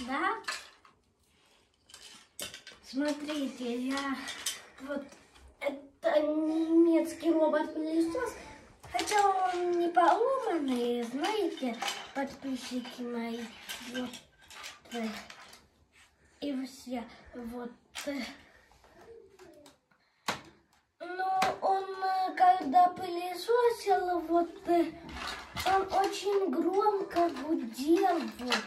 Да? Смотрите, я вот это немецкий робот-пылесос, хотя он не поломанный, знаете, подписчики мои, вот, и все, вот. Но он, когда пылесосил, вот, он очень громко гудел, вот.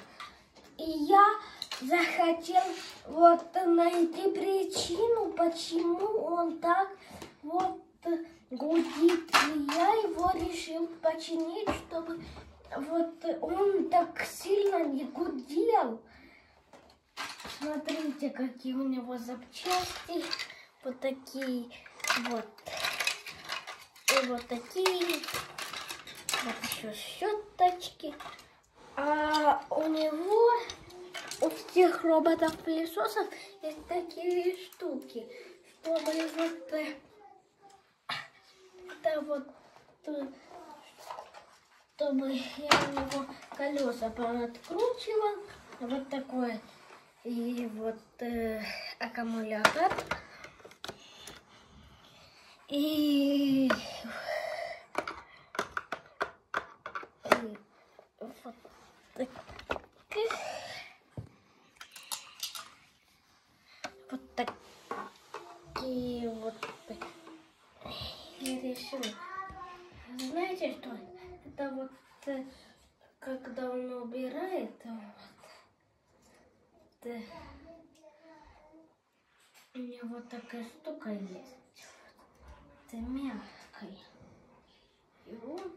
И я захотел вот найти причину, почему он так вот гудит. И я его решил починить, чтобы вот он так сильно не гудел. Смотрите, какие у него запчасти. Вот такие вот. И вот такие. Вот еще щеточки. А у него, у всех роботов-пылесосов есть такие штуки, чтобы вот это вот, чтобы я у него колеса пооткручивал, вот такой, и вот аккумулятор, и вот вот такие вот. Я решила. Знаете что? Это вот когда он убирает, вот, у меня вот такая штука есть. Это мягкая. И он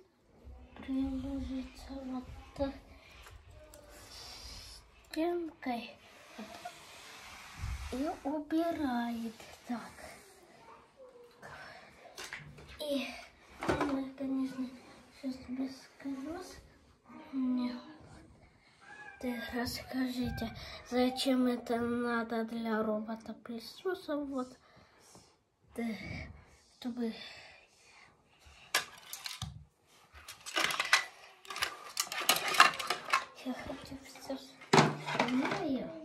приложится вот стенкой и убирает так. И она, конечно, сейчас без колес. Мне. Расскажите, зачем это надо для робота-пылесоса? Вот, чтобы я хочу все снимаю.